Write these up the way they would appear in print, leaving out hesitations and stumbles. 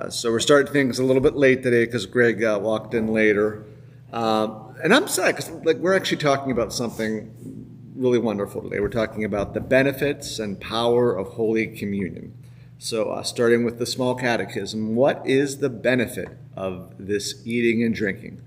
So we're starting things a little bit late today because Greg walked in later. And I'm sad because we're actually talking about something really wonderful today. We're talking about the benefits and power of Holy Communion. So starting with the small catechism, what is the benefit of this eating and drinking?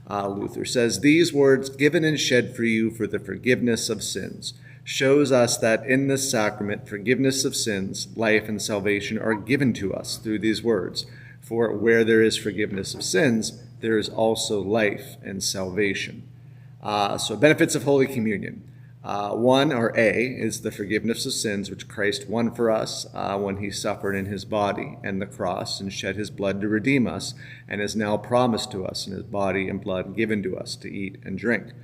Luther says, these words, given and shed for you for the forgiveness of sins, shows us that in this sacrament, forgiveness of sins, life, and salvation are given to us through these words. For where there is forgiveness of sins, there is also life and salvation. So benefits of Holy Communion. One, or A, is the forgiveness of sins, which Christ won for us when he suffered in his body and the cross and shed his blood to redeem us, and is now promised to us in his body and blood given to us to eat and drink.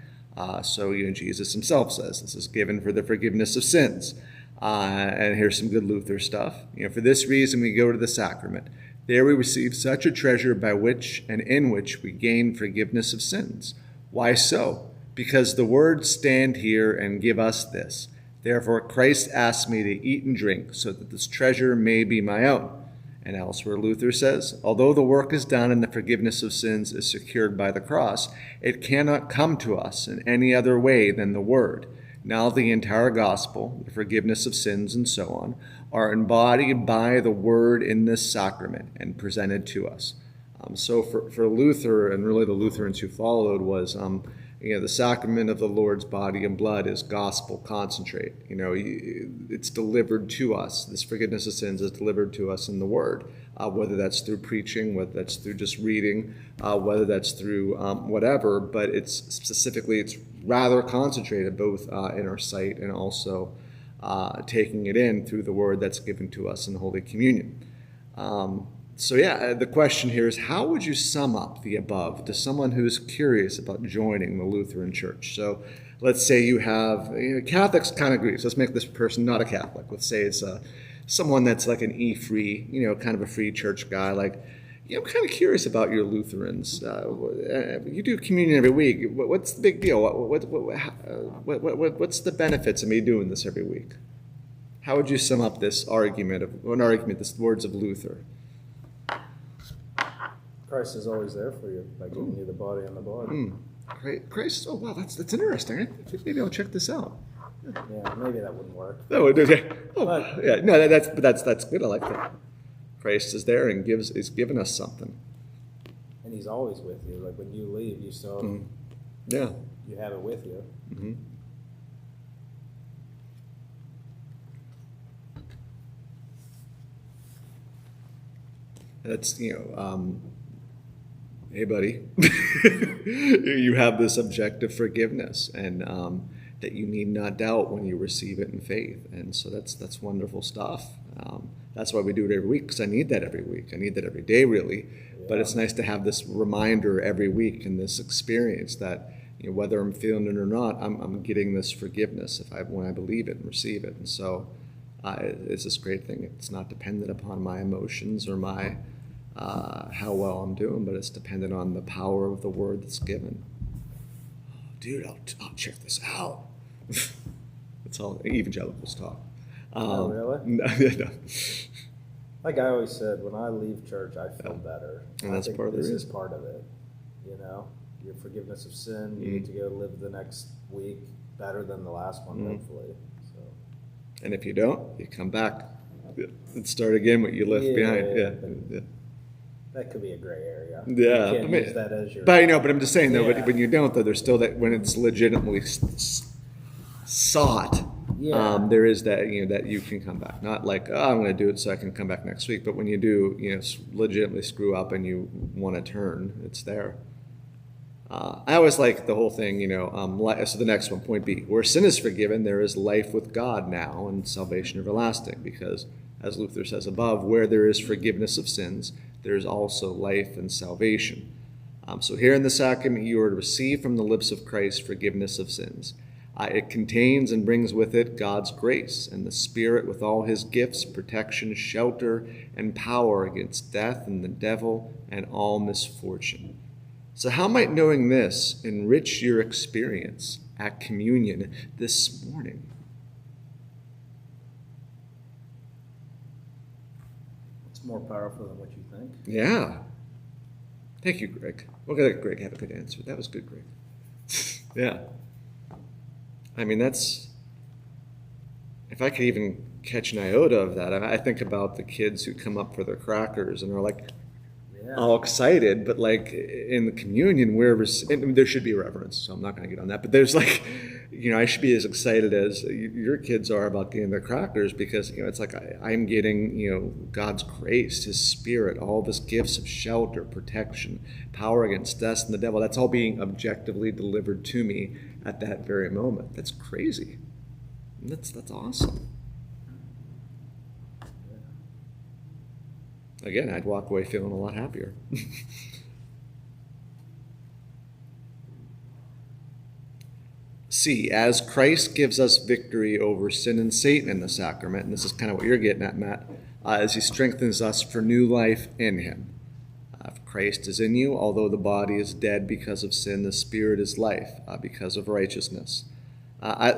So Jesus himself says this is given for the forgiveness of sins. And here's some good Luther stuff. For this reason we go to the sacrament. There we receive such a treasure by which and in which we gain forgiveness of sins. Why so? Because the words stand here and give us this. Therefore Christ asks me to eat and drink so that this treasure may be my own. And elsewhere Luther says, although the work is done and the forgiveness of sins is secured by the cross, it cannot come to us in any other way than the word. Now the entire gospel, the forgiveness of sins and so on, are embodied by the word in this sacrament and presented to us. So for Luther, and really the Lutherans who followed, was the sacrament of the Lord's body and blood is gospel concentrate. It's delivered to us. This forgiveness of sins is delivered to us in the Word, whether that's through preaching, whether that's through just reading, whether that's through whatever. But it's rather concentrated both in our sight and also taking it in through the Word that's given to us in Holy Communion. The question here is, how would you sum up the above to someone who's curious about joining the Lutheran Church? So let's say you have, Catholics kind of agree. So let's make this person not a Catholic. Let's say it's someone that's like an E-free, kind of a free church guy. I'm kind of curious about your Lutherans. You do communion every week. What's the big deal? What's the benefits of me doing this every week? How would you sum up this these words of Luther? Christ is always there for you by giving you the body and the blood. Great. Christ. Oh, wow, that's interesting. Maybe I'll check this out. Yeah, maybe that wouldn't work. No, yeah. No, that's good. I like that. Christ is there and is giving us something. And he's always with you. Like when you leave, you still you have it with you. Mm-hmm. That's hey, buddy, you have this objective forgiveness, and that you need not doubt when you receive it in faith. And so that's wonderful stuff. That's why we do it every week, because I need that every week. I need that every day, really. Yeah. But it's nice to have this reminder every week and this experience that whether I'm feeling it or not, I'm getting this forgiveness when I believe it and receive it. And so it's this great thing. It's not dependent upon my emotions or my how well I'm doing, but it's dependent on the power of the word that's given. Oh, dude, I'll check this out. That's all evangelicals talk. Oh, really? No. Like I always said, when I leave church, I feel better. And that's part of this is part of it. Your forgiveness of sin. You get to go live the next week better than the last one, hopefully. So. And if you don't, you come back and start again what you left behind. Yeah. That could be a gray area. Yeah, you can't use that as your. But I'm just saying though. But when you don't, though, there's still that when it's legitimately sought. Yeah. There is that that you can come back. Not like I'm going to do it so I can come back next week. But when you do, legitimately screw up and you want to turn, it's there. I always like the whole thing. So the next one, point B, where sin is forgiven, there is life with God now and salvation everlasting. Because as Luther says above, where there is forgiveness of sins, there is also life and salvation. So here in the sacrament, you are to receive from the lips of Christ forgiveness of sins. It contains and brings with it God's grace and the Spirit with all his gifts, protection, shelter, and power against death and the devil and all misfortune. So how might knowing this enrich your experience at communion this morning? more powerful than what you think. Yeah. Thank you, Greg. We'll let Greg have a good answer. That was good, Greg. Yeah. I mean, that's, if I could even catch an iota of that, I think about the kids who come up for their crackers and are like all excited, but like in the communion, there should be reverence, so I'm not going to get on that. But there's like, I should be as excited as your kids are about getting their crackers, because it's like I'm getting God's grace, His Spirit, all this gifts of shelter, protection, power against death and the devil. That's all being objectively delivered to me at that very moment. That's crazy. That's awesome. Again, I'd walk away feeling a lot happier. C, as Christ gives us victory over sin and Satan in the sacrament, and this is kind of what you're getting at, Matt, as He strengthens us for new life in Him. If Christ is in you, although the body is dead because of sin, the Spirit is life because of righteousness.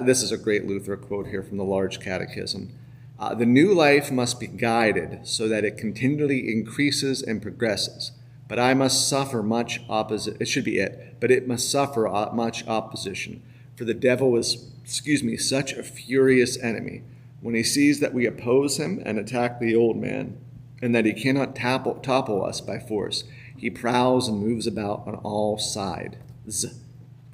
This is a great Luther quote here from the Large Catechism. The new life must be guided so that it continually increases and progresses. But I must suffer much opposition. It should be it. But it must suffer much opposition. For the devil is, such a furious enemy. When he sees that we oppose him and attack the old man, and that he cannot topple us by force, he prowls and moves about on all sides.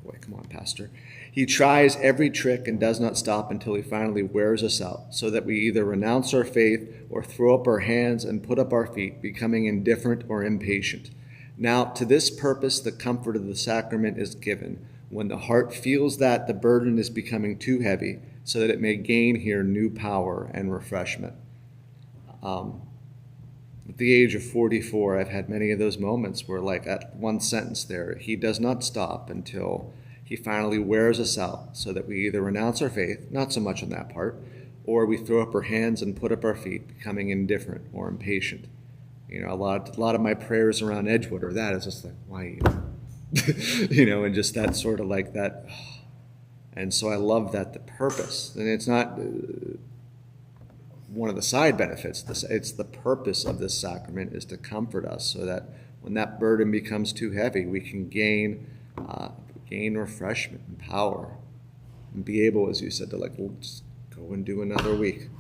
Boy, come on, Pastor. He tries every trick and does not stop until he finally wears us out, so that we either renounce our faith or throw up our hands and put up our feet, becoming indifferent or impatient. Now, to this purpose, the comfort of the sacrament is given, when the heart feels that the burden is becoming too heavy, so that it may gain here new power and refreshment. At the age of 44, I've had many of those moments where, like at one sentence there, He does not stop until He finally wears us out, so that we either renounce our faith, not so much on that part, or we throw up our hands and put up our feet, becoming indifferent or impatient. A lot of my prayers around Edgewood are that. It's just like, why you? And just that sort of like that. And so I love that, the purpose. And it's not one of the side benefits. It's the purpose of this sacrament is to comfort us, so that when that burden becomes too heavy, we can gain refreshment and power, and be able, as you said, to we'll just go and do another week,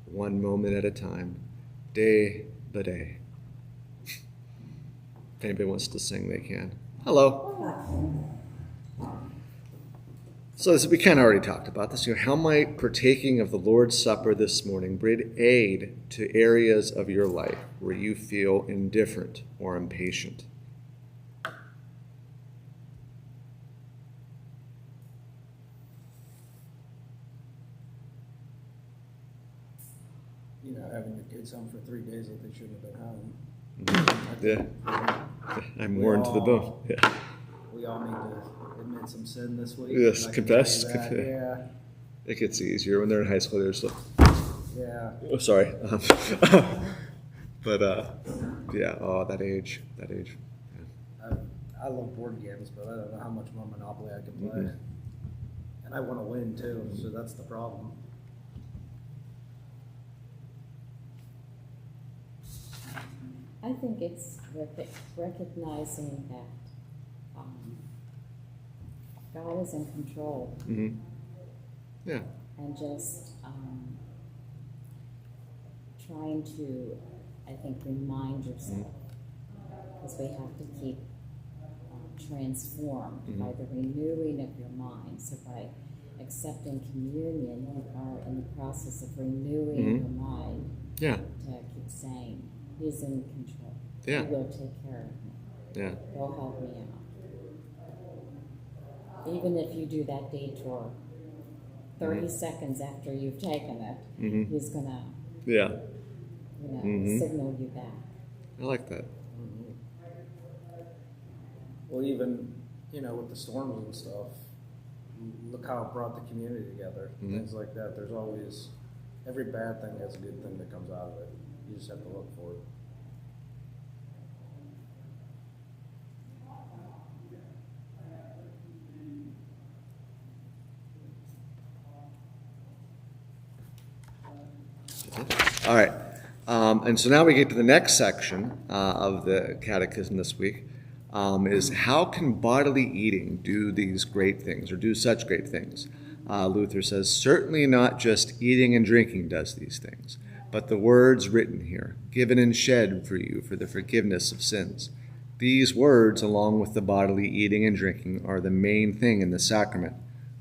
one moment at a time, day by day. If anybody wants to sing, they can. Hello. So we kind of already talked about this. How might partaking of the Lord's Supper this morning bring aid to areas of your life where you feel indifferent or impatient? Having your kids home for 3 days that they shouldn't have been home. Yeah. I'm worn to the bone. Yeah. We all need to admit some sin this week. Yes, confess. Yeah. It gets easier when they're in high school. They're still. Yeah. Oh, sorry. But yeah. Oh, that age. Yeah. I love board games, but I don't know how much more Monopoly I can play. Mm-hmm. And I want to win too, so that's the problem. I think it's recognizing that God is in control. Mm-hmm. Yeah. And just trying to, I think, remind yourself, because we have to keep transformed by the renewing of your mind. So by accepting communion, you are in the process of renewing your mind. Yeah. To keep saying, He's in control. Yeah. He will take care of me. Yeah. He'll help me out. Even if you do that detour 30 seconds after you've taken it, He's gonna signal you back. I like that. Well, even, with the storms and stuff, look how it brought the community together. Things like that. There's always, every bad thing has a good thing that comes out of it. You just have to look for it. All right. And so now we get to the next section of the catechism this week, is how can bodily eating do these great things or do such great things? Luther says, certainly not just eating and drinking does these things, but the words written here, given and shed for you for the forgiveness of sins. These words, along with the bodily eating and drinking, are the main thing in the sacrament.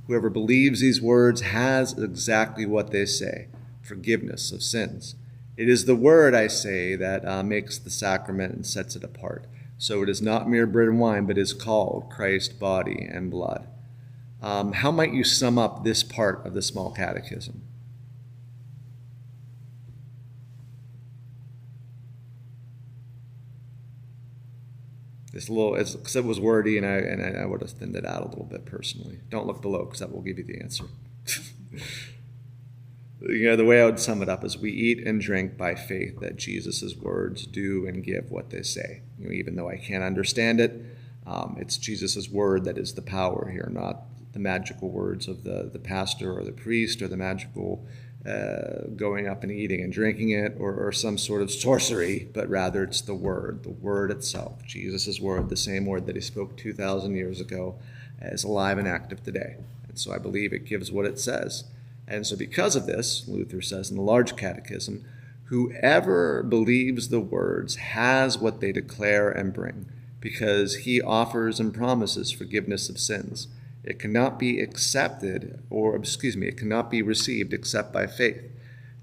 Whoever believes these words has exactly what they say, forgiveness of sins. It is the word, I say, that makes the sacrament and sets it apart. So it is not mere bread and wine, but is called Christ's body and blood. How might you sum up this part of the small catechism? It's a little, because it was wordy, and I would have thinned it out a little bit personally. Don't look below, because that will give you the answer. The way I would sum it up is we eat and drink by faith that Jesus' words do and give what they say. Even though I can't understand it, it's Jesus' word that is the power here, not the magical words of the pastor or the priest or the magical going up and eating and drinking it or some sort of sorcery, but rather it's the word itself, Jesus' word, the same word that he spoke 2,000 years ago, is alive and active today. And so I believe it gives what it says. And so because of this, Luther says in the Large Catechism, whoever believes the words has what they declare and bring, because he offers and promises forgiveness of sins. It cannot be it cannot be received except by faith.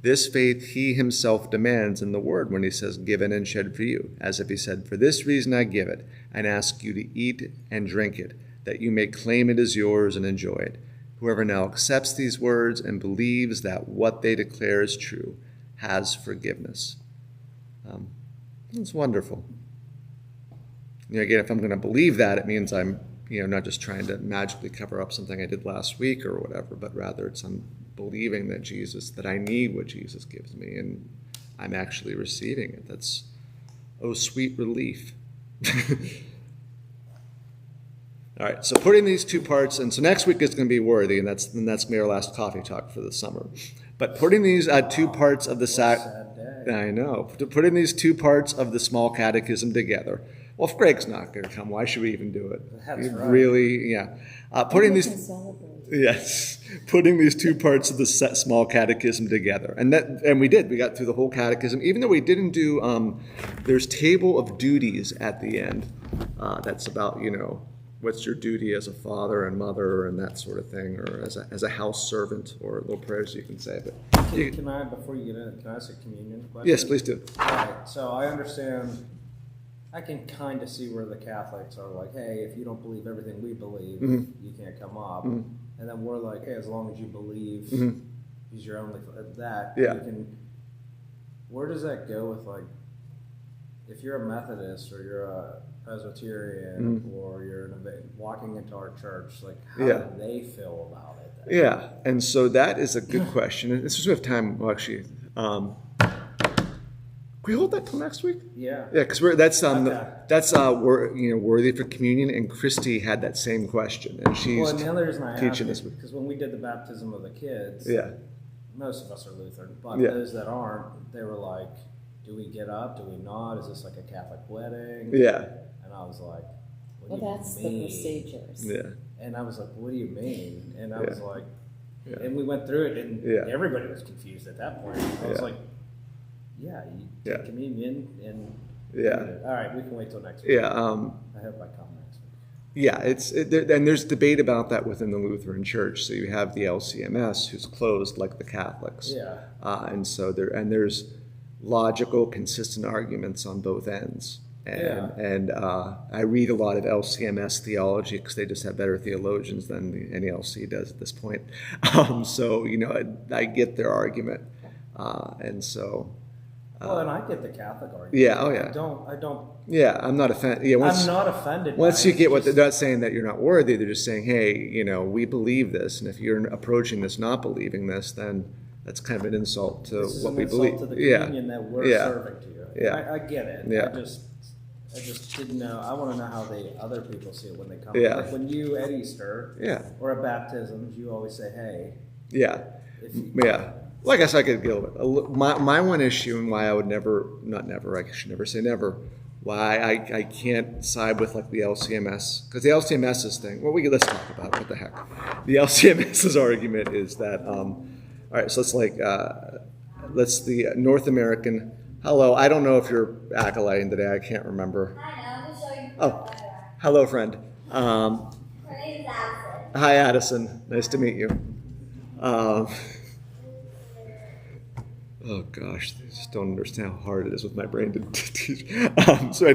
This faith he himself demands in the word when he says, given and shed for you, as if he said, for this reason I give it, and ask you to eat and drink it, that you may claim it as yours and enjoy it. Whoever now accepts these words and believes that what they declare is true has forgiveness. It's wonderful. Again, if I'm going to believe that, it means I'm not just trying to magically cover up something I did last week or whatever, but rather I'm believing that I need what Jesus gives me, and I'm actually receiving it. That's, sweet relief. All right, so putting these two parts, and so next week is going to be worthy, and that's going to be our last coffee talk for the summer. But putting these two parts of putting these two parts of the small catechism together. Well, if Greg's not going to come, why should we even do it? That's right. Really, yeah. Putting these two parts of the small catechism together, and we did. We got through the whole catechism, even though we didn't do. There's table of duties at the end. That's about what's your duty as a father and mother and that sort of thing, or as a house servant, or little prayers you can say. But can I, before you get in, can I ask a communion question? Yes, please do. All right, so I understand. I can kind of see where the Catholics are like, hey, if you don't believe everything we believe, you can't come up. And then we're like, hey, as long as you believe he's your only that, you can. Where does that go with, like, if you're a Methodist or you're a Presbyterian or you're walking into our church, like, how do they feel about it then? Yeah, and so that is a good question. And this is we have time. Well, actually, can we hold that till next week? Yeah. Yeah, because that's worthy for communion, and Christy had that same question, and she's and the other reason I teaching asked this week. because when we did the baptism of the kids, most of us are Lutheran, but those that aren't, they were like, do we get up? Do we not? Is this like a Catholic wedding? Yeah. And I was like, what do you mean? The procedures. Yeah. And I was like, what do you mean? And I was like, and we went through it, and everybody was confused at that point. I was like, you take communion, and all right, we can wait till next week. Yeah. I hope I come next week. Yeah, and there's debate about that within the Lutheran Church. So you have the LCMS, who's closed like the Catholics. Yeah. And so there's logical, consistent arguments on both ends. And I read a lot of LCMS theology because they just have better theologians than the NELC does at this point. So I get their argument, and so. Well, and I get the Catholic argument. Yeah. Oh, yeah. I don't. Yeah, I'm not offended. Yeah, I'm not offended. Once you get what they're not saying that you're not worthy, they're just saying, hey, we believe this, and if you're approaching this not believing this, then that's kind of an insult to what we believe. This is an insult to the communion that we're serving to you. Yeah. I get it. Yeah. I just didn't know. I want to know how the other people see it when they come. Yeah. Like when you at Easter, Yeah. or at baptisms, you always say, "Hey." Yeah. Well, I guess I could go. My one issue and why I would never, not never, I should never say never, why I can't side with like the LCMS, because the LCMS's thing, well, let's talk about it, what the heck. The LCMS's argument is that, all right, so let's the North American, hello, I don't know if you're acolyting today, I can't remember. I know, I'm showing you. Oh, hello, friend. My name is Addison. Hi, Addison. Nice to meet you. Oh gosh, I just don't understand how hard it is with my brain to teach. So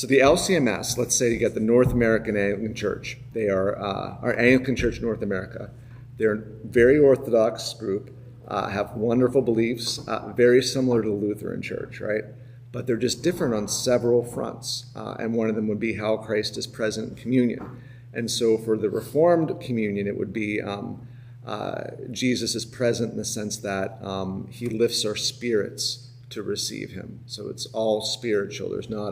the LCMS, let's say you get the North American Anglican Church. They are our Anglican Church North America. They're a very Orthodox group, have wonderful beliefs, very similar to the Lutheran Church, right? But they're just different on several fronts. And one of them would be how Christ is present in communion. And so for the Reformed communion, it would be Jesus is present in the sense that he lifts our spirits to receive him. So it's all spiritual. There's not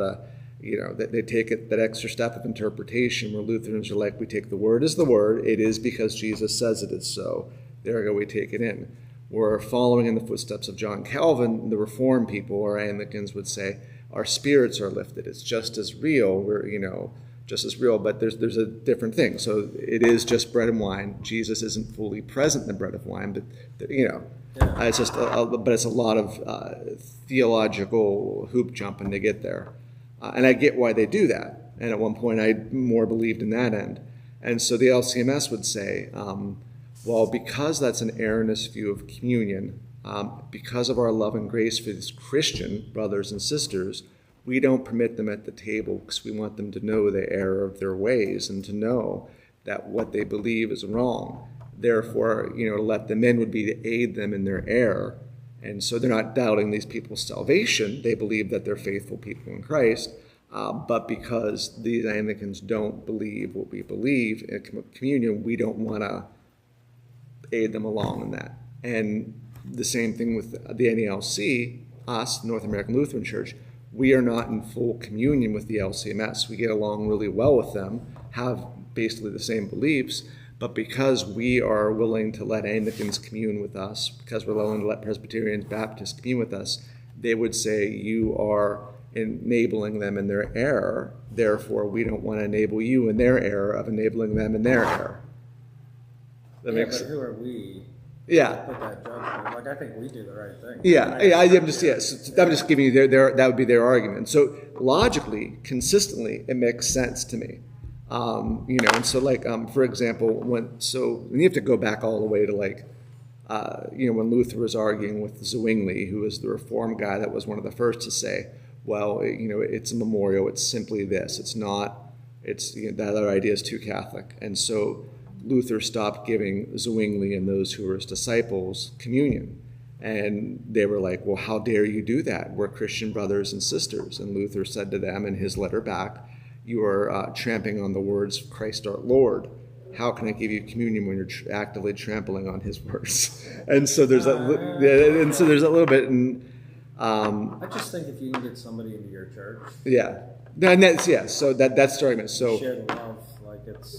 they take it that extra step of interpretation where Lutherans are like, we take the word as the word. It is because Jesus says it is so. There we take it in. We're following in the footsteps of John Calvin. The Reformed people or Anglicans would say our spirits are lifted. It's just as real. Just as real, but there's a different thing. So it is just bread and wine. Jesus isn't fully present in the bread of wine, but it's just but it's a lot of theological hoop jumping to get there, and I get why they do that. And at one point, I more believed in that end, and so the LCMS would say, well, because that's an erroneous view of communion, because of our love and grace for these Christian brothers and sisters, we don't permit them at the table because we want them to know the error of their ways and to know that what they believe is wrong. Therefore, to let them in would be to aid them in their error. And so they're not doubting these people's salvation. They believe that they're faithful people in Christ. But because these Anglicans don't believe what we believe in communion, we don't want to aid them along in that. And the same thing with the NELC, us, North American Lutheran Church. We are not in full communion with the LCMS. We get along really well with them, have basically the same beliefs, but because we are willing to let Anglicans commune with us, because we're willing to let Presbyterians, Baptists commune with us, they would say you are enabling them in their error. Therefore, we don't want to enable you in their error of enabling them in their error. But who are we? Yeah. Put that judgment. Like, I think we do the right thing. I'm just giving you that would be their argument. So logically, consistently, it makes sense to me. And so for example, when you have to go back all the way to when Luther was arguing with Zwingli, who was the Reformed guy that was one of the first to say, well, it's a memorial. It's simply this. It's not. That other idea is too Catholic, and so Luther stopped giving Zwingli and those who were his disciples communion. And they were like, well, how dare you do that? We're Christian brothers and sisters. And Luther said to them in his letter back, you are tramping on the words of Christ our Lord. How can I give you communion when you're actively trampling on his words? And so there's a little bit. I just think if you can get somebody into your church. Yeah. And that's So that's the argument. So share the love.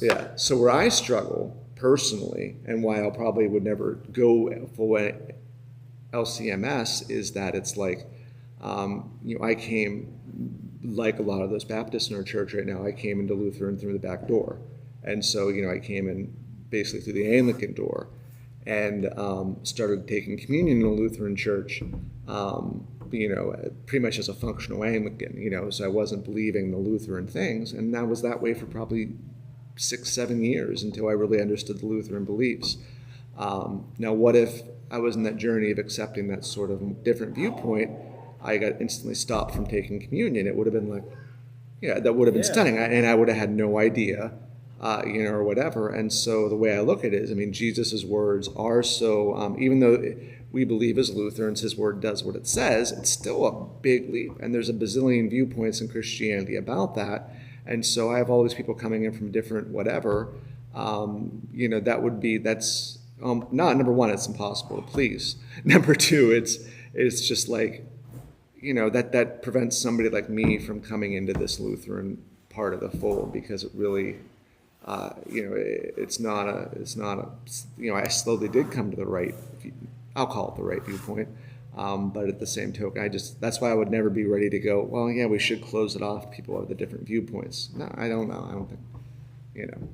Yeah. So where I struggle personally, and why I probably would never go full LCMS, is that it's like, I came, like a lot of those Baptists in our church right now, I came into Lutheran through the back door. And so, I came in basically through the Anglican door and started taking communion in a Lutheran church, pretty much as a functional Anglican, so I wasn't believing the Lutheran things. And that was that way for probably 6-7 years until I really understood the Lutheran beliefs. Now, what if I was in that journey of accepting that sort of different viewpoint? I got instantly stopped from taking communion. It would have been like, that would have been stunning, and I would have had no idea, or whatever. And so the way I look at it is, Jesus' words are so, even though we believe as Lutherans his word does what it says, it's still a big leap. And there's a bazillion viewpoints in Christianity about that. And so I have all these people coming in from different whatever, that's not, number one, it's impossible to please. Number two, it's just like, that prevents somebody like me from coming into this Lutheran part of the fold, because it really, I slowly did come to the right I'll call it the right viewpoint. But at the same token, that's why I would never be ready to go, well, yeah, we should close it off. People have the different viewpoints. No, I don't know. I don't think, you know.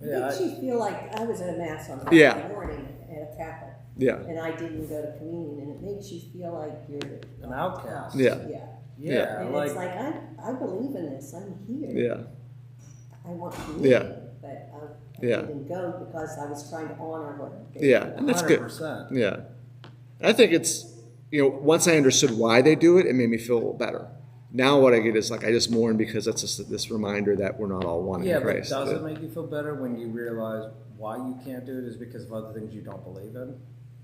Yeah, Makes you feel like I was at a mass on Yeah. Friday morning at a Catholic, Yeah. and I didn't go to communion, and it makes you feel like you're an outcast. Yeah. Yeah, Yeah, and like, it's like I believe in this. I'm here. Yeah. I want communion, Yeah. but I Yeah. didn't go because I was trying to honor what. They Yeah. did. And that's good. 100%. Yeah. I think it's, once I understood why they do it, it made me feel better. Now what I get is like, I just mourn because that's just this reminder that we're not all one Yeah, in but Christ. does it make you feel better when you realize why you can't do it is because of other things you don't believe in?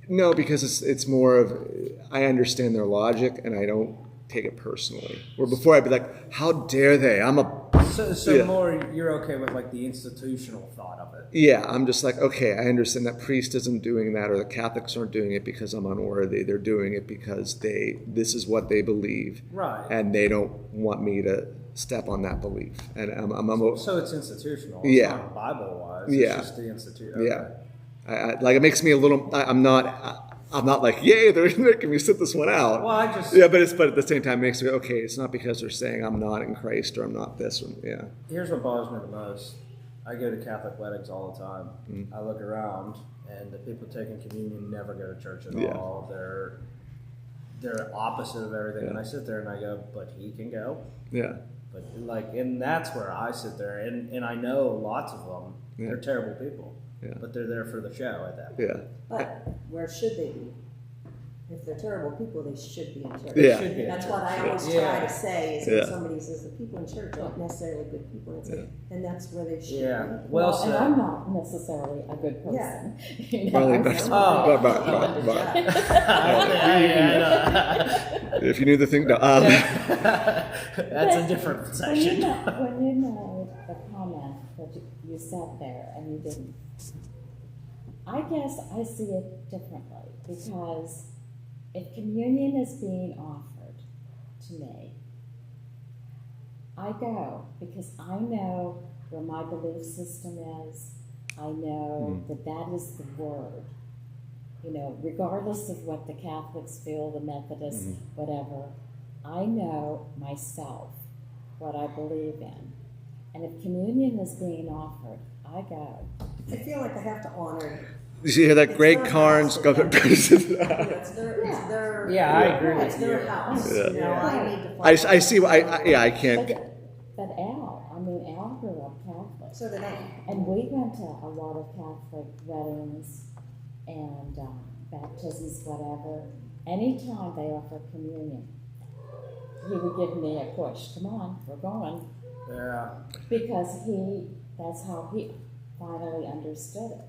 No, because it's more of, I understand their logic and I don't take it personally. Where before I'd be like, how dare they? So Yeah. more you're okay with like the institutional thought of it. Yeah, I'm just like, okay, I understand that priest isn't doing that or the Catholics aren't doing it because I'm unworthy. They're doing it because this is what they believe. Right. And they don't want me to step on that belief. And So it's institutional. It's Yeah. not Bible-wise. Yeah. It's just the institution. yeah. Like it makes me a little, I'm not like, yay, they're making me sit this one out. Well, I just... Yeah, but at the same time, it makes me, okay, it's not because they're saying I'm not in Christ or I'm not this one. Yeah. Here's what bothers me the most. I go to Catholic weddings all the time. I look around, and the people taking communion never go to church at Yeah. all. They're opposite of everything. And Yeah. I sit there and I go, but he can go. Yeah. But and that's where I sit there, and I know lots of them. Yeah. They're terrible people. Yeah. But they're there for the show at that point. Yeah. But where should they be? If they're terrible people, they should be in church. Yeah. Should be in That's church. what I always Yeah. try to say is Yeah. when somebody says the people in church aren't necessarily good people, it's like, and that's where they should Yeah. be. Well and said. I'm not necessarily a good person. You know? Well, but- Oh. but- if you knew the thing, no. That's a different When section. you made the comment that you sat there and you didn't, I guess I see it differently because if communion is being offered to me, I go because I know where my belief system is. I know that is the word. Regardless of what the Catholics feel, the Methodists, whatever, I know myself, what I believe in. And if communion is being offered, I go. I feel like I have to honor. Did you hear that? It's Greg their Carnes. house. Go. It's their Yeah, I agree it's with their you. house. Yeah. You know, I need to. I see. I can't. But Al grew up Catholic. So did I. And we went to a lot of Catholic weddings and baptisms, whatever. Anytime they offer communion, he would give me a push. Come on, we're going. Yeah. Because that's how he finally understood it.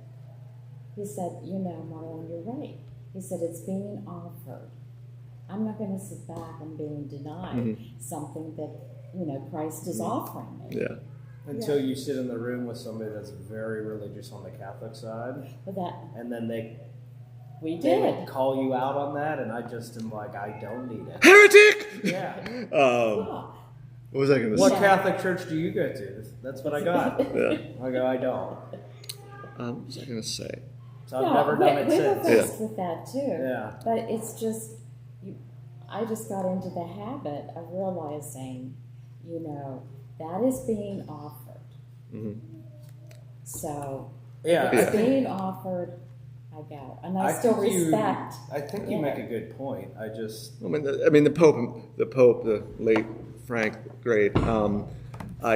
He said, Marlon, you're right. He said, it's being offered. I'm not going to sit back and being denied something that, Christ is offering me. Yeah. Until you sit in the room with somebody that's very religious on the Catholic side, But that, and then they we they did. would call you out on that, and I just am like, I don't need it. Heretic. Yeah. Oh, What was I going to What say? Catholic church do you go to? That's what I got. Yeah. I go, I don't. What was I going to say? So I've never done it we were since. blessed with that too. Yeah. But it's just, I just got into the habit of realizing, that is being offered. So, Yeah. if it's being offered, I go. And I still think respect. I think you make a good point. I just I mean, the Pope, the late Frank, great.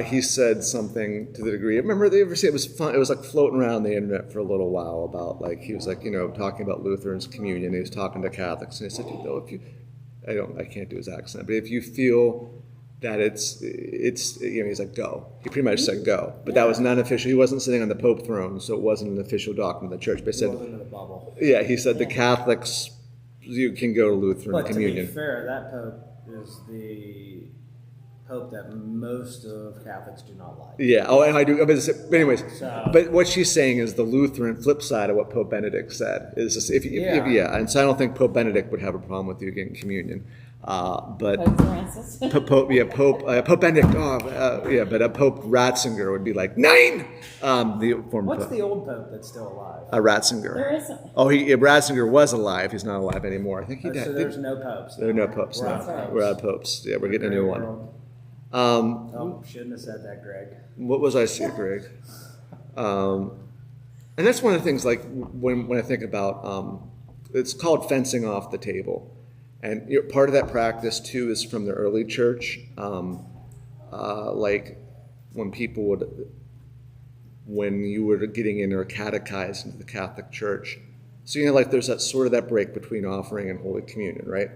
He said something to the degree. Remember, they ever see it was fun. It was like floating around the internet for a little while about he was talking about Lutherans' communion. He was talking to Catholics, and he said, if you, I can't do his accent, but if you feel that it's he's like, go. He pretty much said go, but that was not official. He wasn't sitting on the Pope throne, so it wasn't an official document of the church. But he said, wasn't in a bubble. yeah, he said the Catholics, you can go to Lutheran But communion. to be fair, that Pope is the Pope that most of Catholics do not like. Yeah. Oh, and I do. But anyways, So- but what she's saying is the Lutheran flip side of what Pope Benedict said is just if Yeah. and so I don't think Pope Benedict would have a problem with you getting communion. But Pope Francis. Pope Benedict. But Pope Ratzinger would be like 9. The former What's Pope. the old pope that's still alive? Ratzinger. There isn't. Ratzinger was alive. He's not alive anymore. I think he died. So there's no popes. There are no popes. We're No. out of popes. We're out of popes. Yeah, we're getting a new one. Oh, shouldn't have said that, Greg. What was I saying, Greg? And that's one of the things, like, when I think about, it's called fencing off the table. And part of that practice, too, is from the early church. Like, when you were getting in or catechized into the Catholic Church. So, like, there's that break between offering and Holy Communion, right?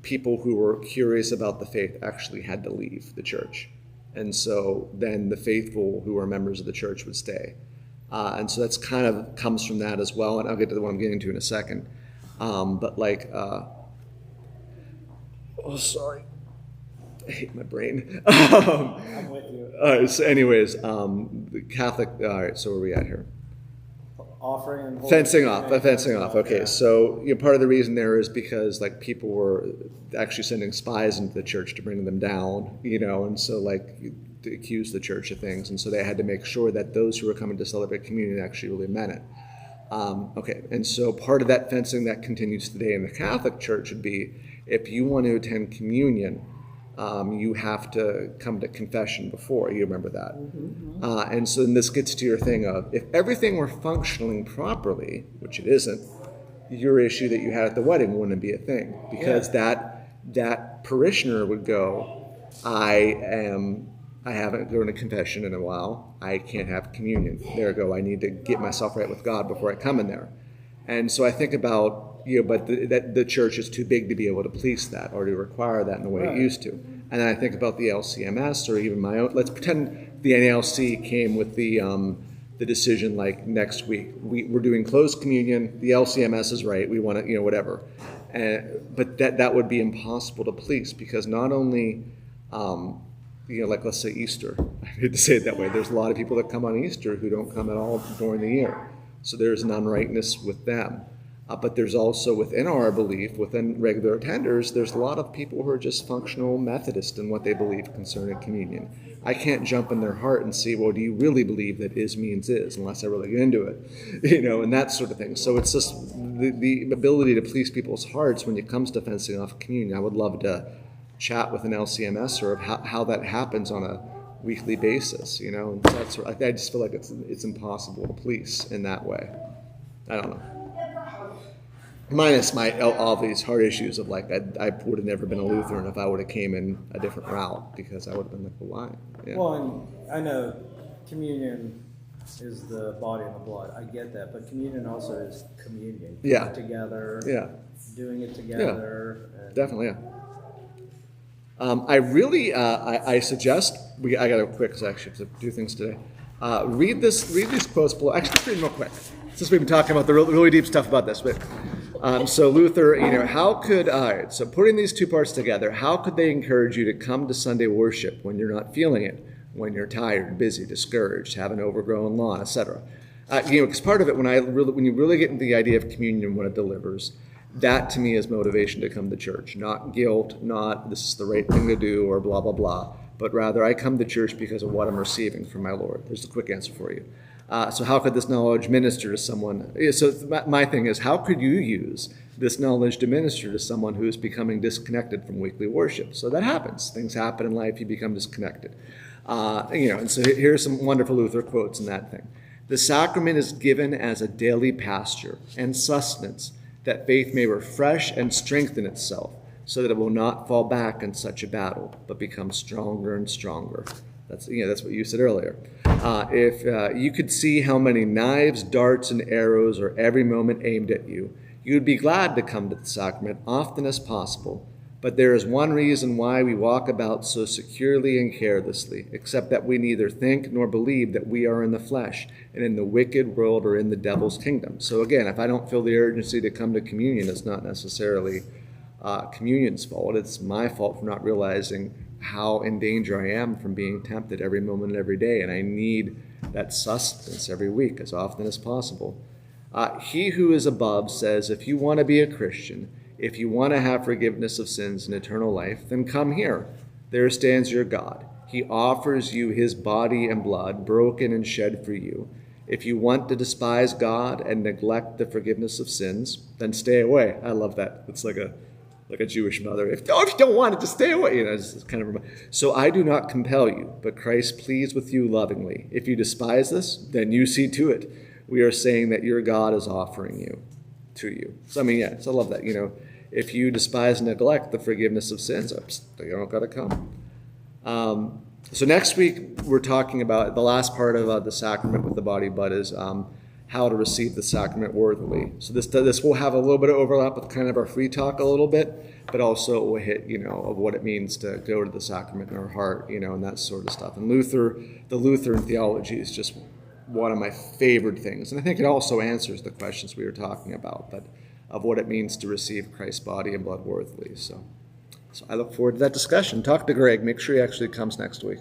People who were curious about the faith actually had to leave the church. And so then the faithful who were members of the church would stay. And so that's kind of comes from that as well. And I'll get to what I'm getting to in a second. Sorry. I hate my brain. I'm with you. All right, so anyways, the Catholic, all right, so where are we at here? Offering and Fencing off. Okay, yeah. so part of the reason there is because like people were actually sending spies into the church to bring them down, and so like to accuse the church of things, and so they had to make sure that those who were coming to celebrate communion actually really meant it. Okay, and so part of that fencing that continues today in the Catholic Church would be if you want to attend communion, you have to come to confession before. You remember that. Mm-hmm. And so then this gets to your thing of, if everything were functioning properly, which it isn't, your issue that you had at the wedding wouldn't be a thing. Because that parishioner would go, I haven't gone to confession in a while. I can't have communion. There I go. I need to get myself right with God before I come in there. And so I think about, but the church is too big to be able to police that or to require that in the way it used to. And then I think about the LCMS or even my own. Let's pretend the NALC came with the decision like next week. We're doing closed communion. The LCMS is right. We want to, whatever. But that would be impossible to police because not only, like let's say Easter. I hate to say it that way. There's a lot of people that come on Easter who don't come at all during the year. So there's an unrightness with them. But there's also within our belief, within regular attenders, there's a lot of people who are just functional Methodist in what they believe concerning communion. I can't jump in their heart and see, well, do you really believe that is means is, unless I really get into it, and that sort of thing. So it's just the ability to please people's hearts when it comes to fencing off communion. I would love to chat with an LCMS or of how that happens on a weekly basis, and that's I just feel like it's impossible to police in that way. I don't know. Minus all these hard issues of like I would have never been a Lutheran if I would have came in a different route because I would have been like, well, why? Yeah. Well, and I know communion is the body and the blood. I get that, but communion also is communion. Yeah. Together. Yeah. Doing it together. Yeah. Definitely. Yeah. I really I suggest I got to quick because I actually have to do things today. Read these quotes below. Actually, read them real quick since we've been talking about the really deep stuff about this, but. So Luther, how could so putting these two parts together, how could they encourage you to come to Sunday worship when you're not feeling it, when you're tired, busy, discouraged, have an overgrown lawn, etc. Because part of it, when you really get into the idea of communion and what it delivers, that to me is motivation to come to church, not guilt, not this is the right thing to do or blah blah blah, but rather I come to church because of what I'm receiving from my Lord. There's a quick answer for you. So how could this knowledge minister to someone? So my thing is, how could you use this knowledge to minister to someone who is becoming disconnected from weekly worship? So that happens. Things happen in life. You become disconnected. And so here's some wonderful Luther quotes in that thing. The sacrament is given as a daily pasture and sustenance that faith may refresh and strengthen itself so that it will not fall back in such a battle, but become stronger and stronger. That's what you said earlier. If you could see how many knives, darts, and arrows are every moment aimed at you, you would be glad to come to the sacrament often as possible. But there is one reason why we walk about so securely and carelessly, except that we neither think nor believe that we are in the flesh and in the wicked world or in the devil's kingdom. So again, if I don't feel the urgency to come to communion, it's not necessarily communion's fault. It's my fault for not realizing how in danger I am from being tempted every moment and every day, and I need that sustenance every week as often as possible. He who is above says, if you want to be a Christian, If you want to have forgiveness of sins and eternal life, then come here. There stands your God. He offers you his body and blood, broken and shed for you. If you want to despise God and neglect the forgiveness of sins, then stay away. I love that. It's like a Jewish mother. If you don't want it, just stay away. It's kind of. So I do not compel you, but Christ pleads with you lovingly. If you despise this, then you see to it. We are saying that your God is offering you to you. So I love that. If you despise and neglect the forgiveness of sins, you don't got to come. So next week we're talking about the last part of the sacrament with the body, but is how to receive the sacrament worthily. So this will have a little bit of overlap with kind of our free talk a little bit, but also it will hit of what it means to go to the sacrament in our heart, and that sort of stuff. And the Lutheran theology is just one of my favorite things, and I think it also answers the questions we were talking about, but of what it means to receive Christ's body and blood worthily. So I look forward to that discussion. Talk to Greg. Make sure he actually comes next week.